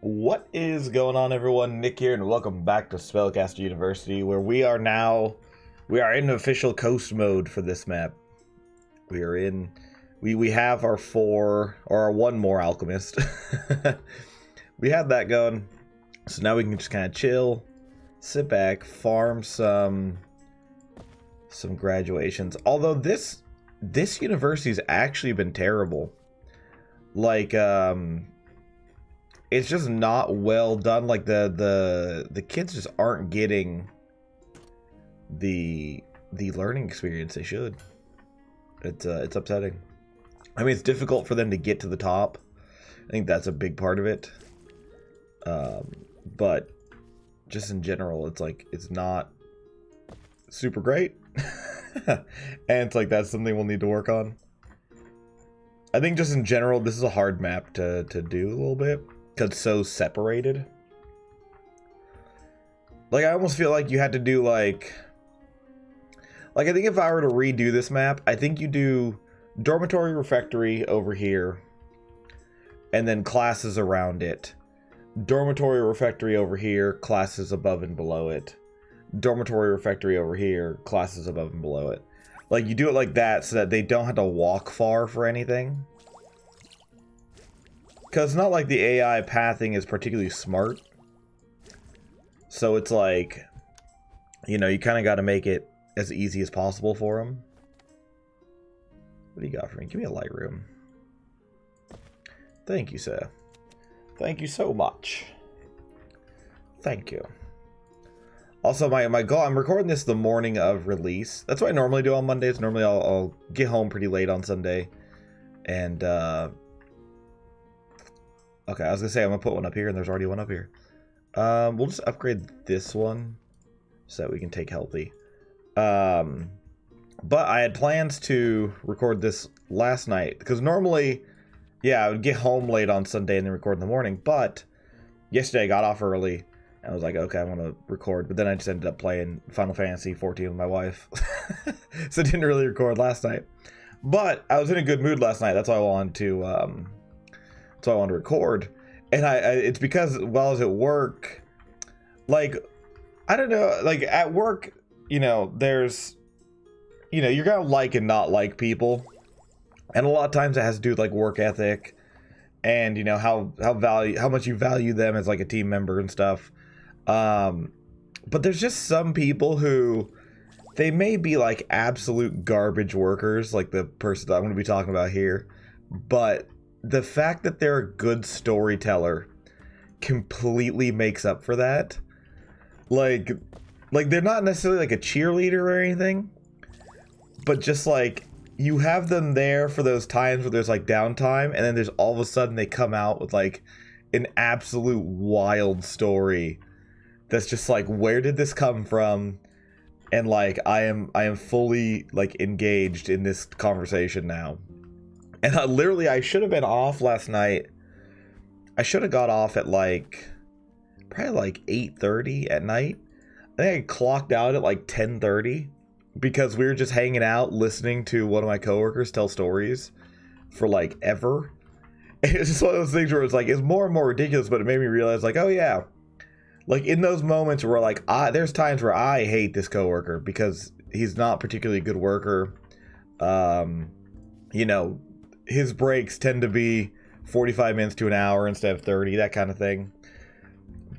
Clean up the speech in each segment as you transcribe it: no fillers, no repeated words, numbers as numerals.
What is going on, everyone? Nick here, and welcome back to Spellcaster University, where we are in official coast mode for this map. We have our one more alchemist. We have that going, so now we can just kind of chill, sit back, farm some graduations. Although this university's actually been terrible. Like, it's just not well done. Like the kids just aren't getting the learning experience they should. It's upsetting. I mean, it's difficult for them to get to the top. I think that's a big part of it. But just in general, it's like it's not super great. And it's like that's something we'll need to work on. I think just in general, this is a hard map to do a little bit because it's so separated. Like, I almost feel like you had to do like I think if I were to redo this map, I think you do dormitory refectory over here and then classes around it. Dormitory refectory over here, classes above and below it. Dormitory refectory over here, classes above and below it. Like, you do it like that so that they don't have to walk far for anything. Because it's not like the AI pathing is particularly smart. So it's like, you know, you kind of got to make it as easy as possible for them. What do you got for me? Give me a light room. Thank you, sir. Thank you so much. Thank you. Also, my goal, I'm recording this the morning of release. That's what I normally do on Mondays. Normally I'll get home pretty late on Sunday. And, okay, I was gonna say I'm gonna put one up here, and there's already one up here. We'll just upgrade this one so that we can take healthy. But I had plans to record this last night, because normally, yeah, I would get home late on Sunday and then record in the morning, but yesterday I got off early. I was like, okay, I want to record, but then I just ended up playing Final Fantasy 14 with my wife. So I didn't really record last night. But I was in a good mood last night. That's why I wanted to record. And it's because while I was at work, like, I don't know, like at work, you know, there's, you know, you're gonna like and not like people. And a lot of times it has to do with like work ethic and, you know, how much you value them as like a team member and stuff. But there's just some people who, they may be like absolute garbage workers, like the person that I'm going to be talking about here, but the fact that they're a good storyteller completely makes up for that. Like they're not necessarily like a cheerleader or anything, but just like you have them there for those times where there's like downtime, and then there's all of a sudden they come out with like an absolute wild story that's just like, where did this come from? And like, I am fully like engaged in this conversation now. And I should have been off last night. I should have got off at like probably like 8:30 at night. I think I clocked out at like 10:30 because we were just hanging out listening to one of my coworkers tell stories for like ever. And it's just one of those things where it's like, it's more and more ridiculous, but it made me realize like, oh yeah, like in those moments where like there's times where I hate this coworker because he's not particularly a good worker. You know, his breaks tend to be 45 minutes to an hour instead of 30, that kind of thing.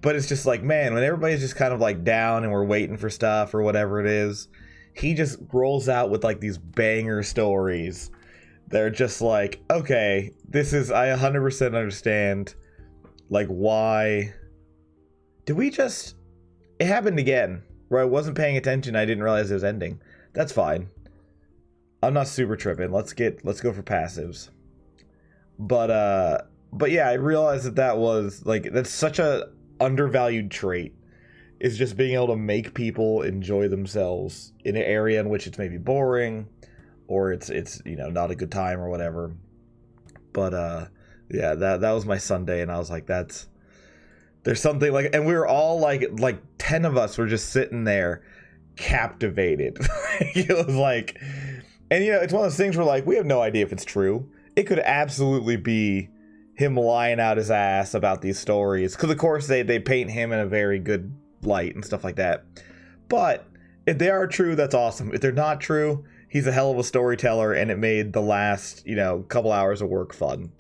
But it's just like, man, when everybody's just kind of like down and we're waiting for stuff or whatever it is, he just rolls out with like these banger stories. They're just like, okay, I 100% understand like why. It happened again, where I wasn't paying attention, I didn't realize it was ending. That's fine. I'm not super tripping. Let's go for passives. But yeah, I realized that was, like, that's such a undervalued trait, is just being able to make people enjoy themselves in an area in which it's maybe boring, or it's you know, not a good time or whatever. But, yeah, that was my Sunday, and I was like, there's something like, and we were all like 10 of us were just sitting there captivated. It was like, and you know, it's one of those things where like, we have no idea if it's true. It could absolutely be him lying out his ass about these stories, because of course they paint him in a very good light and stuff like that. But if they are true, that's awesome. If they're not true, he's a hell of a storyteller, and it made the last, couple hours of work fun.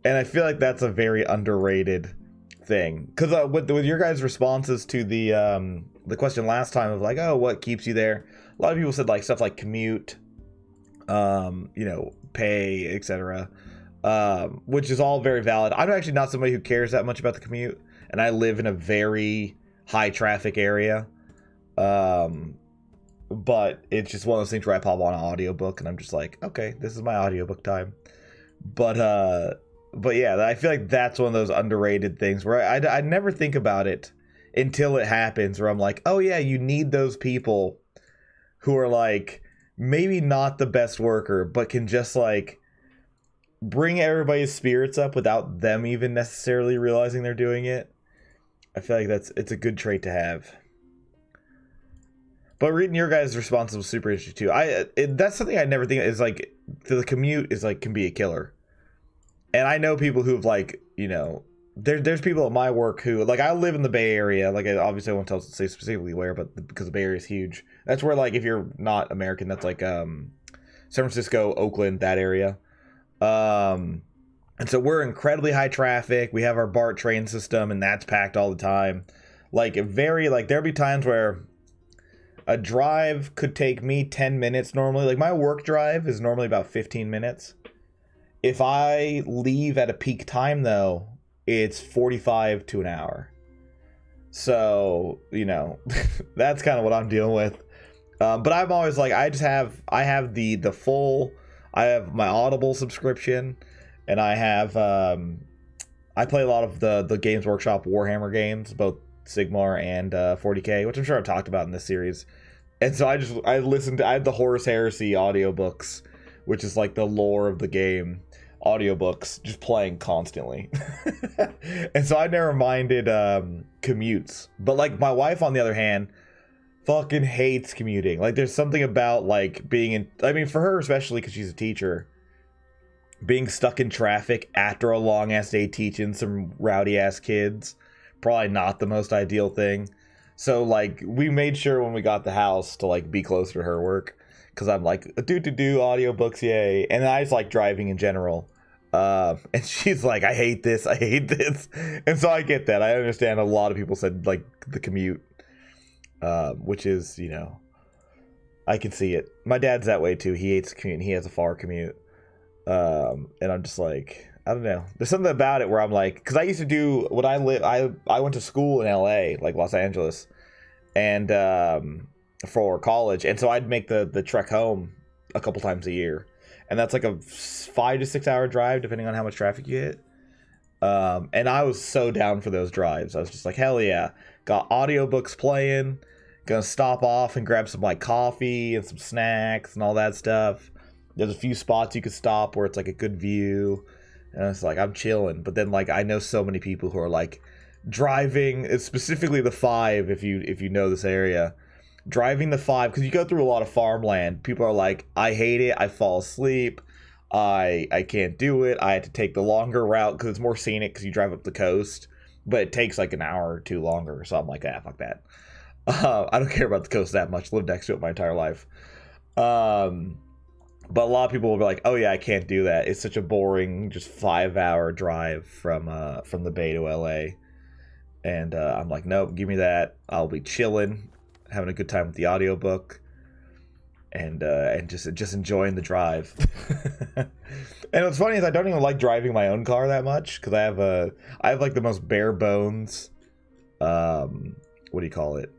And I feel like that's a very underrated thing, because with your guys' responses to the question last time of like, oh, what keeps you there, a lot of people said like stuff like commute, pay, etc., which is all very valid. I'm actually not somebody who cares that much about the commute, and I live in a very high traffic area, but it's just one of those things where I pop on an audiobook and I'm just like, okay, this is my audiobook time. But yeah, I feel like that's one of those underrated things where I never think about it until it happens, where I'm like, oh yeah, you need those people who are like maybe not the best worker, but can just like bring everybody's spirits up without them even necessarily realizing they're doing it. I feel like it's a good trait to have. But reading your guys' responses was super interesting too. That's something I never think is like, the commute is like, can be a killer. And I know people who've like, there's people at my work who, like, I live in the Bay Area. Like, obviously I won't say specifically where, but because the Bay Area is huge. That's where, like, if you're not American, that's like San Francisco, Oakland, that area. And so we're incredibly high traffic. We have our BART train system, and that's packed all the time. Like, there'll be times where a drive could take me 10 minutes normally. Like, my work drive is normally about 15 minutes. If I leave at a peak time, though, it's 45 to an hour. So, that's kind of what I'm dealing with. But I'm always like, I have the full, I have my Audible subscription, and I have, I play a lot of the Games Workshop Warhammer games, both Sigmar and 40K, which I'm sure I've talked about in this series. And so I have the Horus Heresy audiobooks, which is like the lore of the game audiobooks, just playing constantly. And so I never minded commutes. But like my wife, on the other hand, fucking hates commuting. Like, there's something about like being in, I mean, for her especially, because she's a teacher, being stuck in traffic after a long ass day teaching some rowdy ass kids, probably not the most ideal thing. So like, we made sure when we got the house to like be closer to her work, because I'm like, do audiobooks, yay. And I just like driving in general. And she's like, I hate this. And so I get that. I understand a lot of people said like the commute, which is, I can see it. My dad's that way too. He hates the commute, and he has a far commute. And I'm just like, I don't know. There's something about it where I'm like, because I used to do when I went to school in LA, like Los Angeles, and for college, and so I'd make the trek home a couple times a year, and that's like a 5 to 6 hour drive depending on how much traffic you hit. And I was so down for those drives. I was just like, hell yeah, got audiobooks playing, gonna stop off and grab some like coffee and some snacks and all that stuff. There's a few spots you could stop where it's like a good view, and it's like, I'm chilling. But then like, I know so many people who are like driving, specifically the 5, if you know this area, driving the 5, because you go through a lot of farmland. People are like, I hate it, I fall asleep, I can't do it, I had to take the longer route because it's more scenic because you drive up the coast, but it takes like an hour or two longer. So I'm like, fuck that. I don't care about the coast that much. Lived next to it my entire life. But a lot of people will be like, oh yeah, I can't do that. It's such a boring, just 5 hour drive from the Bay to LA. And I'm like, nope, give me that. I'll be chilling, having a good time with the audiobook, and just enjoying the drive. And what's funny is I don't even like driving my own car that much, because I have like the most bare bones, what do you call it?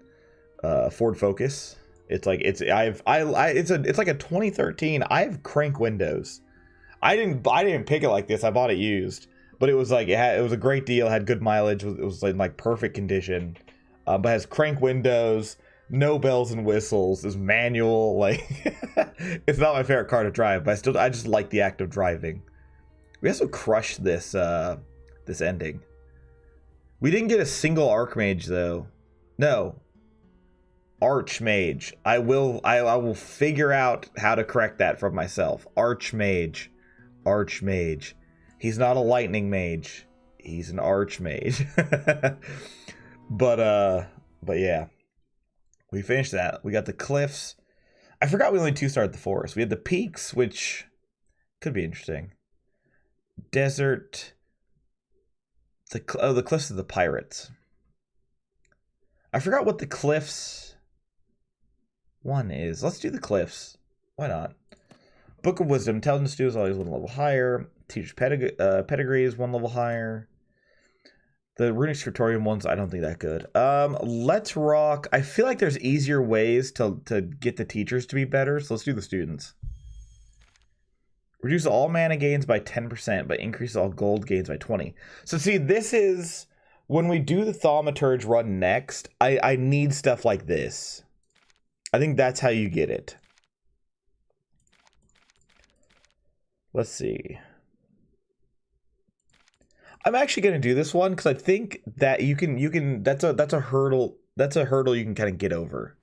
Ford Focus. It's like it's like a 2013. I have crank windows. I didn't pick it like this. I bought it used, but it was like it was a great deal. Had good mileage. It was like perfect condition, but has crank windows, no bells and whistles. Is manual. Like it's not my favorite car to drive, but I just like the act of driving. We also crushed this ending. We didn't get a single Archmage though. No. Archmage. I will figure out how to correct that for myself. Archmage. He's not a lightning mage. He's an archmage. But yeah. We finished that. We got the cliffs. I forgot we only 2-starred the forest. We had the peaks, which could be interesting. Desert. The cliffs of the pirates. I forgot what the cliffs one is. Let's do the cliffs. Why not? Book of Wisdom. Intelligence Stew is always 1 level higher. Teacher's Pedigree is 1 level higher. The Runic Scriptorium ones, I don't think that good. Let's rock. I feel like there's easier ways to get the teachers to be better, so let's do the students. Reduce all mana gains by 10%, but increase all gold gains by 20. So see, this is when we do the Thaumaturge run next, I need stuff like this. I think that's how you get it. Let's see. I'm actually going to do this one because I think that you can that's a hurdle you can kind of get over.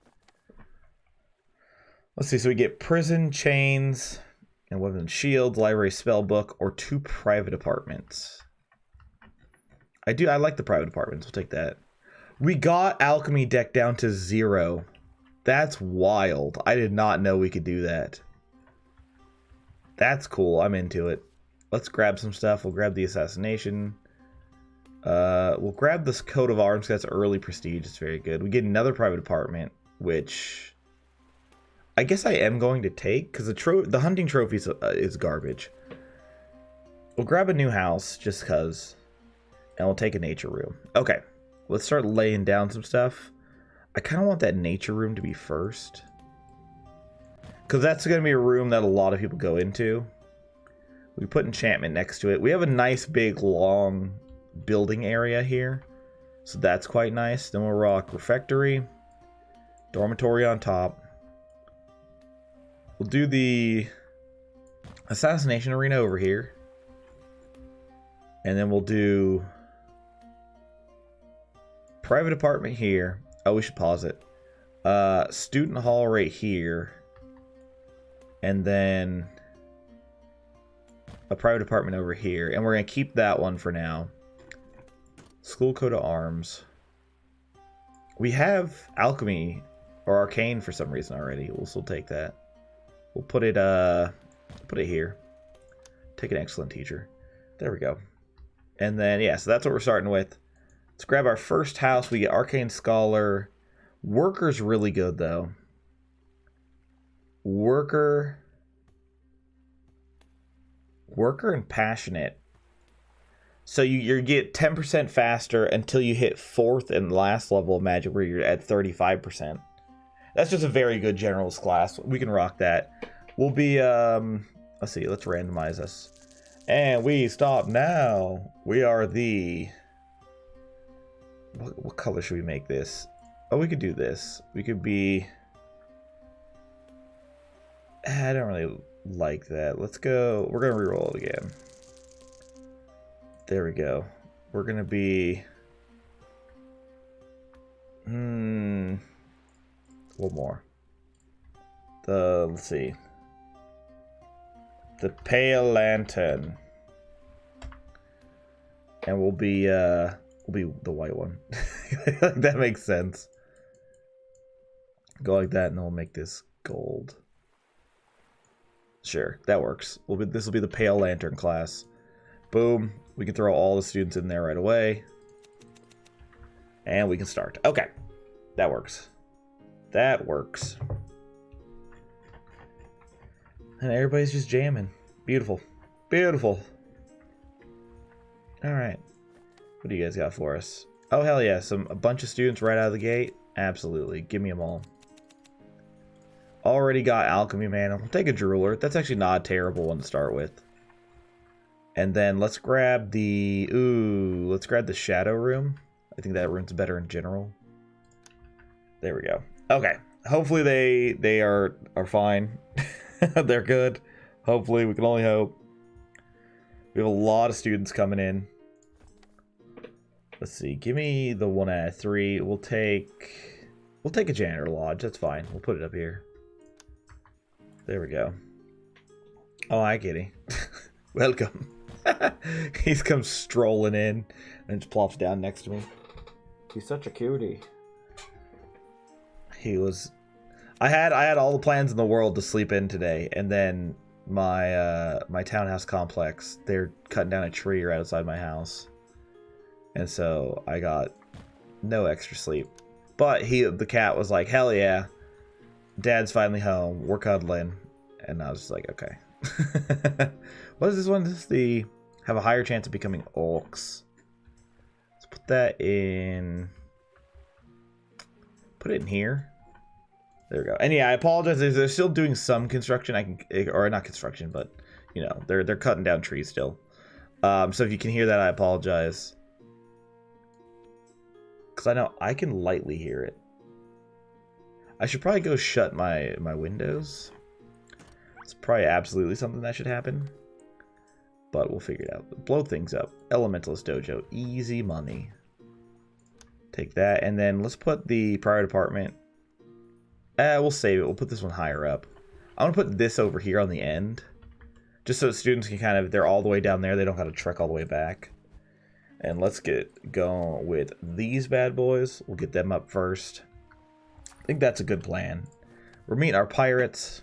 Let's see. So we get prison, chains, and weapons and shields, library spell book, or 2 private apartments. I like the private apartments. We'll take that. We got alchemy deck down to 0. That's wild. I did not know we could do that. That's cool. I'm into it. Let's grab some stuff. We'll grab the assassination. We'll grab this coat of arms. That's early prestige. It's very good. We get another private apartment, which I guess I am going to take because the hunting trophy is garbage. We'll grab a new house just because, and we'll take a nature room. Okay, let's start laying down some stuff. I kind of want that nature room to be first because that's going to be a room that a lot of people go into. We put enchantment next to it. We have a nice big long building area here, so that's quite nice. Then we'll rock refectory, dormitory on top. We'll do the assassination arena over here, and then we'll do private apartment here. Oh, we should pause it. Student hall right here, and then a private apartment over here, and we're gonna keep that one for now. School coat of arms. We have alchemy or arcane for some reason already. We'll still take that. We'll put it here. Take an excellent teacher. There we go. And then yeah, so that's what we're starting with. Let's grab our first house. We get arcane scholar. Worker's really good though. Worker and passionate. So you get 10% faster until you hit 4th and last level of magic where you're at 35%. That's just a very good generalist class. We can rock that. We'll be let's see, let's randomize this. And we stop now. We are the what color should we make this? Oh, we could do this. We could be I don't really like that. Let's go. We're gonna reroll it again. There we go. We're gonna be one more. Let's see. The pale lantern. And we'll be the white one. That makes sense. Go like that and then we'll make this gold. Sure, that works. This will be the Pale Lantern class. Boom. We can throw all the students in there right away. And we can start. Okay. That works. That works. And everybody's just jamming. Beautiful. Beautiful. Alright. What do you guys got for us? Oh, hell yeah. A bunch of students right out of the gate. Absolutely. Give me them all. Already got alchemy mana. We'll take a jeweler. That's actually not a terrible one to start with. And then let's grab the shadow room. I think that room's better in general. There we go. Okay. Hopefully they are fine. They're good. Hopefully, we can only hope. We have a lot of students coming in. Let's see. Give me the 1 out of 3. We'll take a janitor lodge. That's fine. We'll put it up here. There we go. Oh, hi, kitty. Welcome. He's come strolling in and just plops down next to me. He's such a cutie. He was... I had all the plans in the world to sleep in today, and then my townhouse complex, they're cutting down a tree right outside my house. And so I got no extra sleep. But the cat was like, hell yeah. Dad's finally home. We're cuddling. And I was just like, okay. What is this one? This is the have a higher chance of becoming orcs. Let's put that in. Put it in here. There we go. And yeah, I apologize. They're still doing some construction. Or not construction, but you know, they're cutting down trees still. So if you can hear that, I apologize. Because I know I can lightly hear it. I should probably go shut my windows. It's probably absolutely something that should happen. But we'll figure it out. Blow things up. Elementalist Dojo. Easy money. Take that. And then let's put the prior department. We'll save it. We'll put this one higher up. I want to put this over here on the end. Just so students can kind of... They're all the way down there. They don't have to trek all the way back. And let's get going with these bad boys. We'll get them up first. I think that's a good plan. We're meeting our pirates.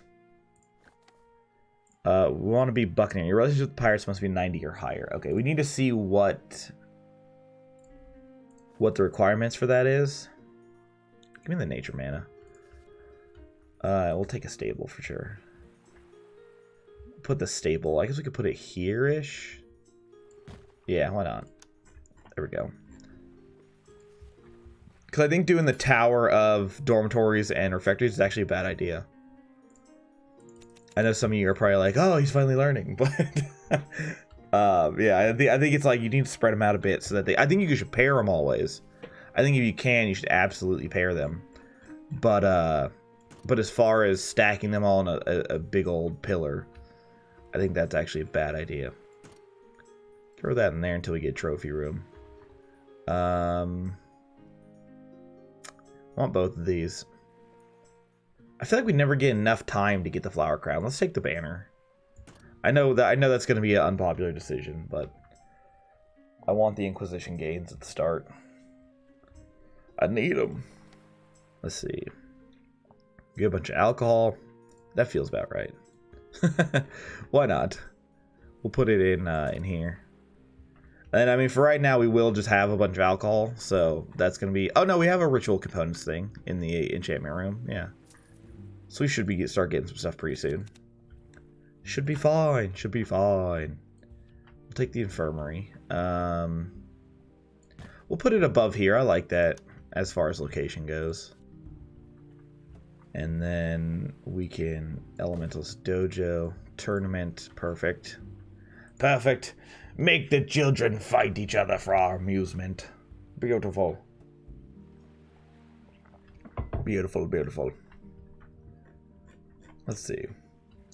We want to be buccaneer. Your relationship with pirates must be 90 or higher. Okay, we need to see what the requirements for that is. Give me the nature mana. We'll take a stable for sure. Put the stable. I guess we could put it here-ish. Yeah, why not? There we go. Because I think doing the tower of dormitories and refectories is actually a bad idea. I know some of you are probably like, oh, he's finally learning. But yeah, I think it's like you need to spread them out a bit so that I think you should pair them always. I think if you can, you should absolutely pair them. But as far as stacking them all in a big old pillar, I think that's actually a bad idea. Throw that in there until we get trophy room. I want both of these. I feel like we never get enough time to get the flower crown. Let's take the banner. I know that's going to be an unpopular decision, but I want the Inquisition gains at the start. I need them. Let's see. Get a bunch of alcohol. That feels about right. Why not? We'll put it in here. And I mean, for right now, we will just have a bunch of alcohol. So that's going to be... Oh, no, we have a ritual components thing in the enchantment room. Yeah. So we should start getting some stuff pretty soon. Should be fine. Should be fine. We'll take the infirmary. We'll put it above here. I like that as far as location goes. And then we can... Elementalist Dojo. Tournament. Perfect. Perfect. Make the children fight each other for our amusement. Beautiful. Beautiful, beautiful. Let's see.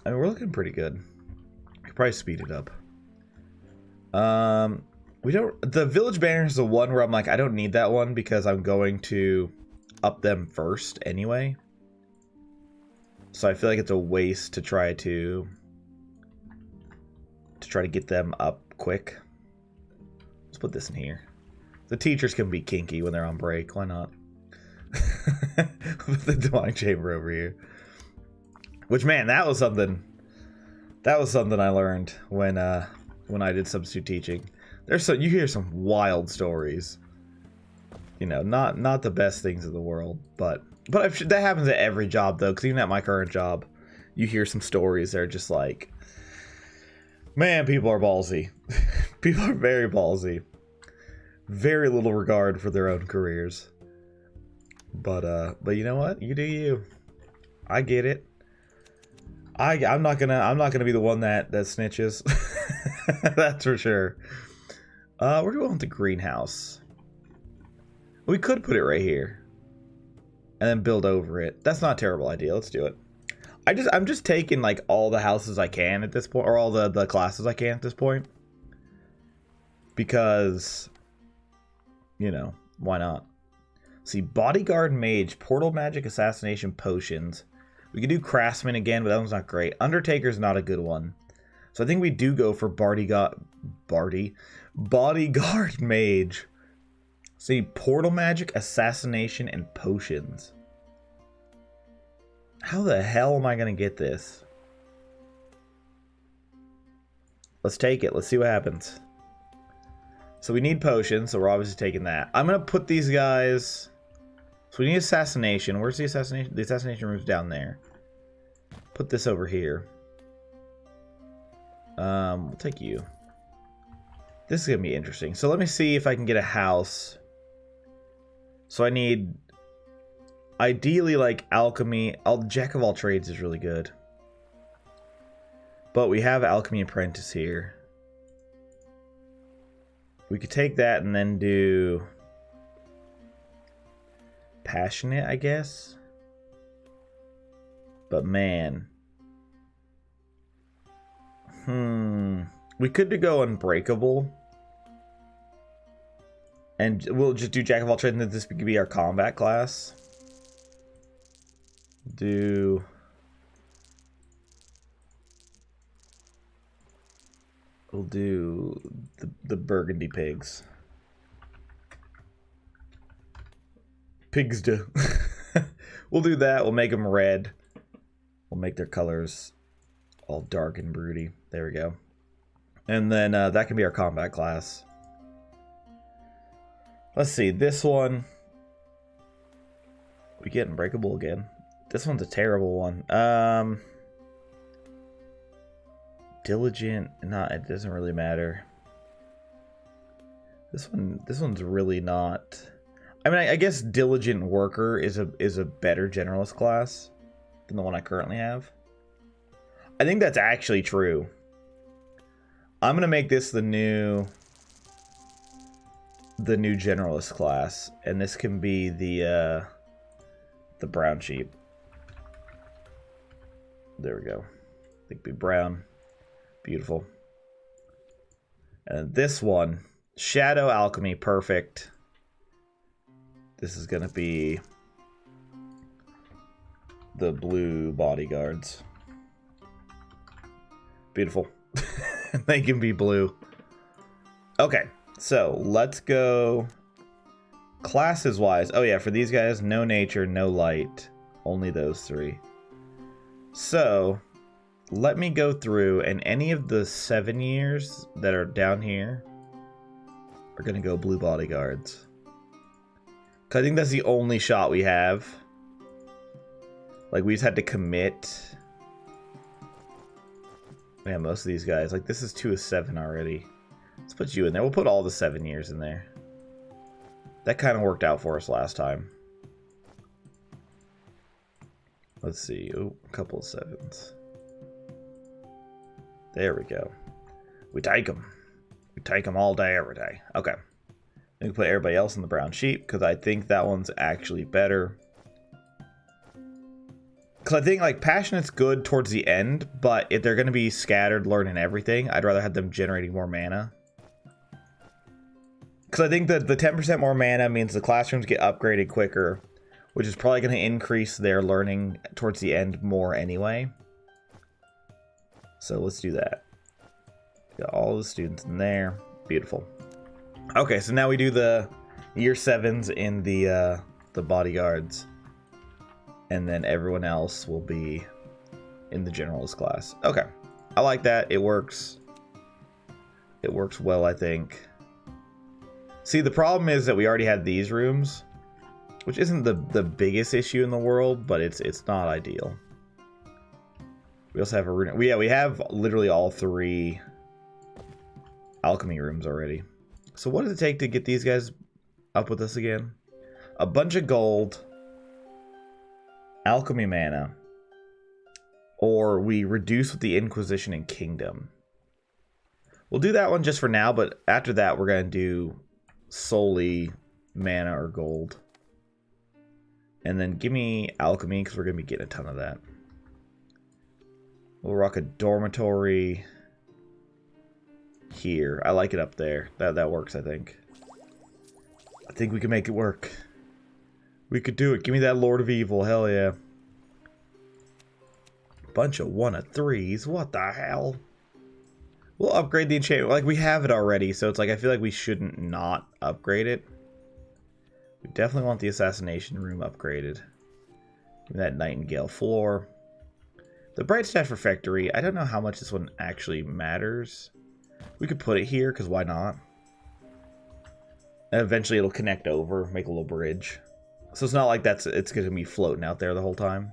I mean, we're looking pretty good. We could probably speed it up. We don't... The village banner is the one where I'm like, I don't need that one because I'm going to up them first anyway. So I feel like it's a waste to try to get them up quick. Let's put this in here. The teachers can be kinky when they're on break. Why not? Put the Divine Chamber over here. Which, man, that was something I learned when I did substitute teaching. You hear some wild stories. You know, not the best things in the world, but that happens at every job though. Because even at my current job, you hear some stories that are just like, man, people are ballsy. People are very ballsy. Very little regard for their own careers. But you know what? You do you. I get it. I'm not gonna be the one that snitches. That's for sure. Where do we want the greenhouse? We could put it right here. And then build over it. That's not a terrible idea. Let's do it. I'm just taking like all the houses I can at this point, or all the classes I can at this point. Because, you know, why not? See, bodyguard, mage, portal magic, assassination, potions. We could do craftsman again, but that one's not great. Undertaker's not a good one. So I think we do go for bodyguard mage. See, portal magic, assassination, and potions. How the hell am I going to get this? Let's take it. Let's see what happens. So we need potions, so we're obviously taking that. I'm going to put these guys... So we need assassination. Where's the assassination? The assassination room's down there. Put this over here. We'll take you. This is going to be interesting. So let me see if I can get a house. So I need... Ideally, like, alchemy. Jack of all trades is really good. But we have alchemy apprentice here. We could take that and then do... passionate, I guess. But man. We could go unbreakable. And we'll just do Jack of all trades, and this could be our combat class. We'll do the burgundy pigs. Pigs do. We'll do that. We'll make them red. We'll make their colors all dark and broody. There we go. And then that can be our combat class. Let's see. This one. We get unbreakable again. This one's a terrible one. Diligent. Not. It doesn't really matter. This one's really not. I mean, I guess diligent worker is a better generalist class than the one I currently have. I think that's actually true. I'm gonna make this the new generalist class, and this can be the brown sheep. There we go. I think be brown. Beautiful. And this one, shadow alchemy, perfect. This is gonna be the blue bodyguards. Beautiful. They can be blue. Okay, so let's go classes wise. Oh yeah, for these guys, no nature, no light, only those three. So let me go through, and any of the 7 years that are down here are gonna go blue bodyguards. Cause I think that's the only shot we have. Like, we just had to commit. Yeah, most of these guys. Like, this is 2 of 7 already. Let's put you in there. We'll put all the 7 years in there. That kind of worked out for us last time. Let's see. Oh, a couple of 7s. There we go. We take them. We take them all day, every day. Okay. We can put everybody else in the brown sheep, because I think that one's actually better. Because I think, like, Passionate's good towards the end, but if they're going to be scattered, learning everything, I'd rather have them generating more mana. Because I think that the 10% more mana means the classrooms get upgraded quicker, which is probably going to increase their learning towards the end more anyway. So let's do that. Got all the students in there. Beautiful. Okay, so now we do the year 7s in the bodyguards. And then everyone else will be in the generalist class. Okay. I like that. It works. It works well, I think. See, the problem is that we already had these rooms, which isn't the biggest issue in the world, but it's not ideal. We also have a room. We have literally all 3 alchemy rooms already. So what does it take to get these guys up with us again? A bunch of gold, alchemy mana, or we reduce with the Inquisition and Kingdom. We'll do that one just for now, but after that we're going to do solely mana or gold. And then give me alchemy, because we're going to be getting a ton of that. We'll rock a dormitory here. I like it up there. That works, I think. I think we can make it work. We could do it. Give me that Lord of Evil. Hell yeah. Bunch of 1 of 3s. What the hell? We'll upgrade the enchantment. Like, we have it already, so it's like, I feel like we shouldn't not upgrade it. We definitely want the assassination room upgraded. Give me that nightingale floor. The bright staff refectory, I don't know how much this one actually matters. We could put it here, because why not? And eventually it'll connect over, make a little bridge. So it's not like it's going to be floating out there the whole time.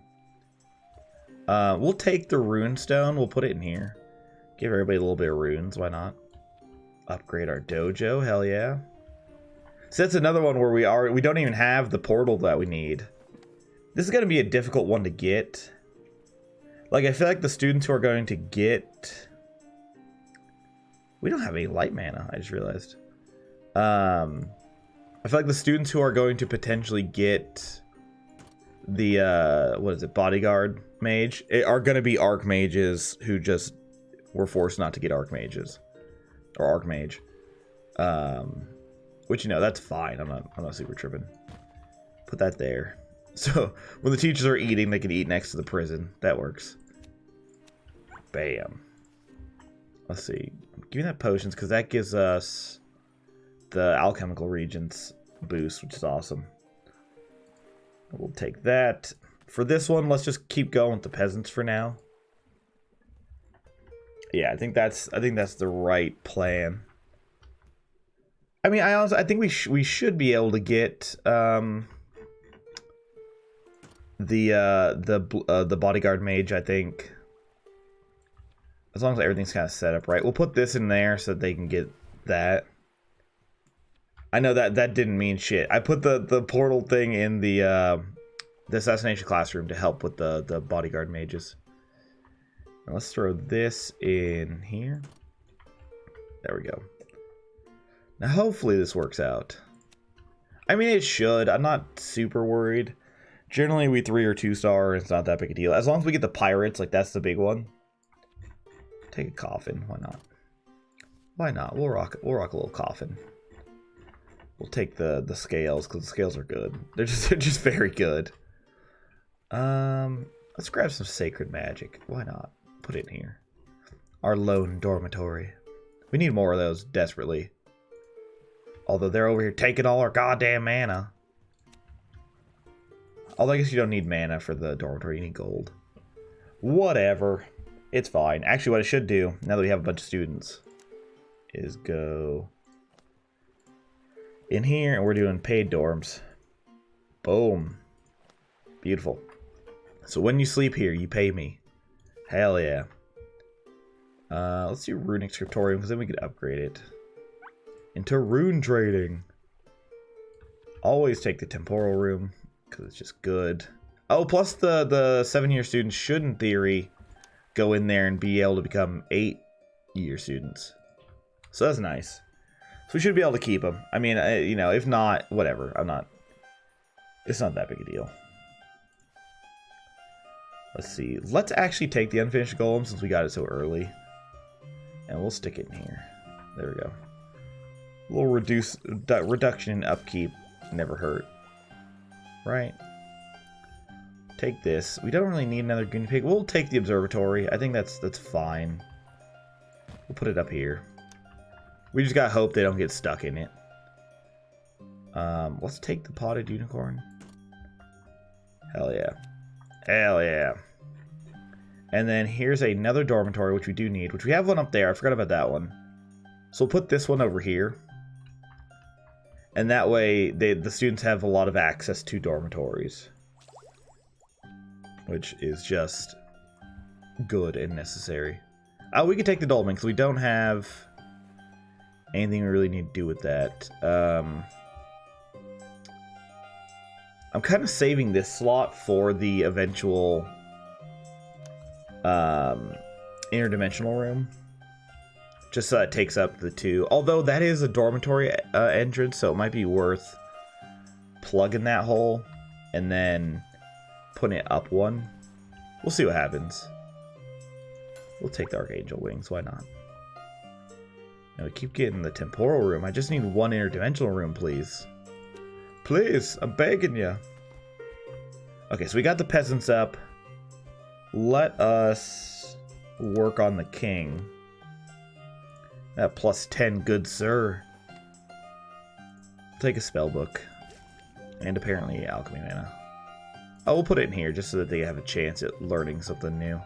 We'll take the rune stone, we'll put it in here. Give everybody a little bit of runes, why not? Upgrade our dojo, hell yeah. So that's another one where we don't even have the portal that we need. This is going to be a difficult one to get. Like, I feel like the students who are going to get... We don't have any light mana, I just realized. I feel like the students who are going to potentially get the, what is it, bodyguard mage, are going to be archmages who just were forced not to get archmages. Or archmage. Which, you know, that's fine. I'm not super tripping. Put that there. So, when the teachers are eating, they can eat next to the prison. That works. Bam. Let's see. Give me that potions, because that gives us the alchemical regents boost, which is awesome. We'll take that. For this one, let's just keep going with the peasants for now. Yeah, I think that's the right plan. I mean, I think we should be able to get the bodyguard mage, I think. As long as everything's kind of set up right. We'll put this in there so that they can get that. I know that didn't mean shit. I put the portal thing in the assassination classroom to help with the bodyguard mages. Now let's throw this in here. There we go. Now hopefully this works out. I mean, it should. I'm not super worried. Generally we 3 or 2 star, it's not that big a deal. As long as we get the pirates, like that's the big one. Take a coffin, why not? Why not? We'll rock a little coffin. We'll take the scales, because the scales are good. They're just very good. Let's grab some sacred magic. Why not? Put it in here. Our lone dormitory. We need more of those desperately. Although they're over here taking all our goddamn mana. Although I guess you don't need mana for the dormitory, you need gold. Whatever. It's fine. Actually, what I should do, now that we have a bunch of students, is go in here, and we're doing paid dorms. Boom. Beautiful. So when you sleep here, you pay me. Hell yeah. Let's do runic scriptorium, because then we could upgrade it into rune trading. Always take the temporal room, because it's just good. Oh, plus the 7-year students should, in theory, go in there and be able to become 8-year students. So that's nice. So we should be able to keep them. I mean, you know, if not, whatever. It's not that big a deal. Let's see. Let's actually take the unfinished golem since we got it so early. And we'll stick it in here. There we go. A little reduction in upkeep never hurt. Right? Take this. We don't really need another guinea pig. We'll take the observatory. I think that's fine. We'll put it up here. We just gotta hope they don't get stuck in it. Let's take the potted unicorn. Hell yeah. Hell yeah. And then here's another dormitory, which we do need, which we have one up there. I forgot about that one. So we'll put this one over here. And that way, the students have a lot of access to dormitories. Which is just good and necessary. We can take the dolmen, because we don't have anything we really need to do with that. I'm kind of saving this slot for the eventual interdimensional room. Just so it takes up the 2. Although that is a dormitory entrance, so it might be worth plugging that hole and then putting it up 1. We'll see what happens. We'll take the Archangel Wings, why not? Now we keep getting the temporal room. I just need 1 interdimensional room, please. Please, I'm begging you. Okay, so we got the peasants up. Let us work on the king. That plus 10, good sir. Take a spell book. And apparently alchemy mana. Oh, we'll put it in here just so that they have a chance at learning something new.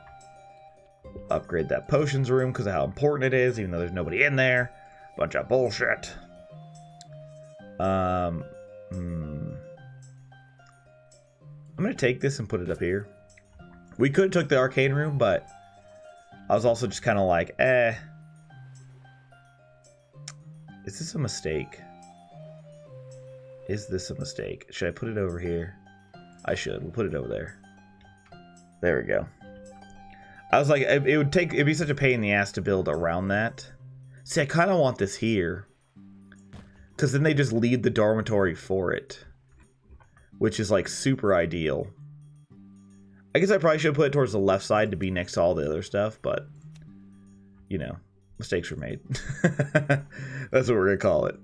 We'll upgrade that potions room because of how important it is, even though there's nobody in there. Bunch of bullshit. I'm going to take this and put it up here. We could have took the arcane room, but I was also just kind of like, Is this a mistake? Is this a mistake? Should I put it over here? I should. We'll put it over there. There we go. I was like, it'd be such a pain in the ass to build around that. See, I kind of want this here. Because then they just lead the dormitory for it. Which is like super ideal. I guess I probably should have put it towards the left side to be next to all the other stuff, but you know, mistakes were made. That's what we're gonna call it.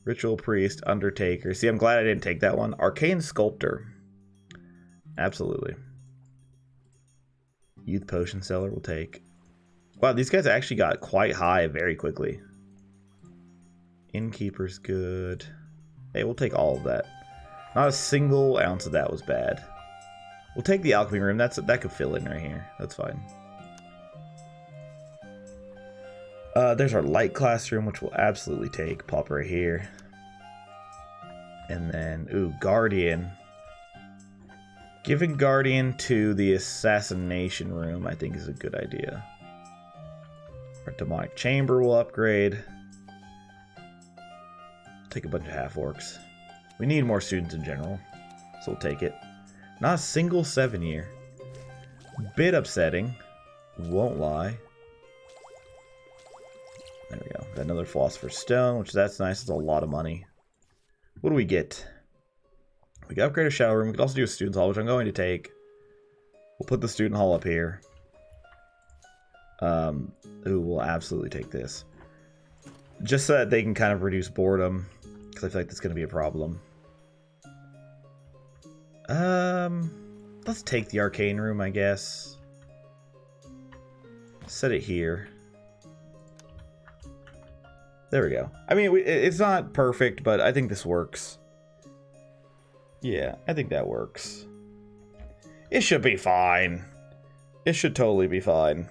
Ritual Priest, Undertaker. See, I'm glad I didn't take that one. Arcane Sculptor. Absolutely. Youth Potion Seller will take. Wow, these guys actually got quite high very quickly. Innkeeper's good. Hey, we'll take all of that. Not a single ounce of that was bad. We'll take the alchemy room. That could fill in right here. That's fine. There's our light classroom, which we'll absolutely take. Pop right here. And then, ooh, Guardian. Giving Guardian to the assassination room, I think, is a good idea. Our demonic chamber will upgrade. Take a bunch of half-orcs. We need more students in general, so we'll take it. Not a single 7-year. Bit upsetting. Won't lie. There we go. Got another Philosopher's Stone, which that's nice. It's a lot of money. What do we get? We can upgrade a shadow room. We can also do a student's hall, which I'm going to take. We'll put the student hall up here. Ooh, we'll absolutely take this. Just so that they can kind of reduce boredom. Because I feel like that's going to be a problem. Let's take the arcane room, I guess. Set it here. There we go. I mean, it's not perfect, but I think this works. Yeah, I think that works. It should be fine. It should totally be fine.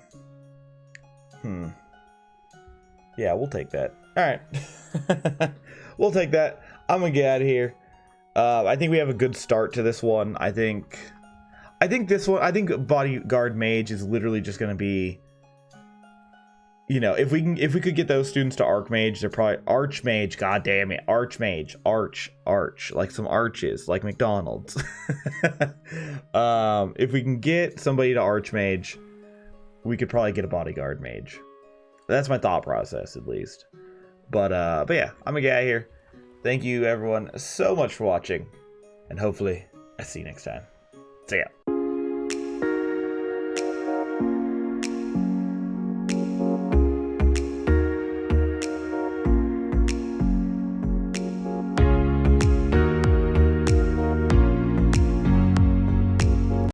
Yeah, we'll take that. Alright. We'll take that. I'm gonna get out of here. I think we have a good start to this one. I think this one, I think Bodyguard Mage is literally just gonna be, you know, if we could get those students to Archmage, they're probably Archmage, god damn it, Archmage, Arch, like some arches, like McDonald's. If we can get somebody to Archmage, we could probably get a Bodyguard Mage. That's my thought process, at least. But yeah, I'm gonna get out of here. Thank you, everyone, so much for watching, and hopefully I see you next time. See ya.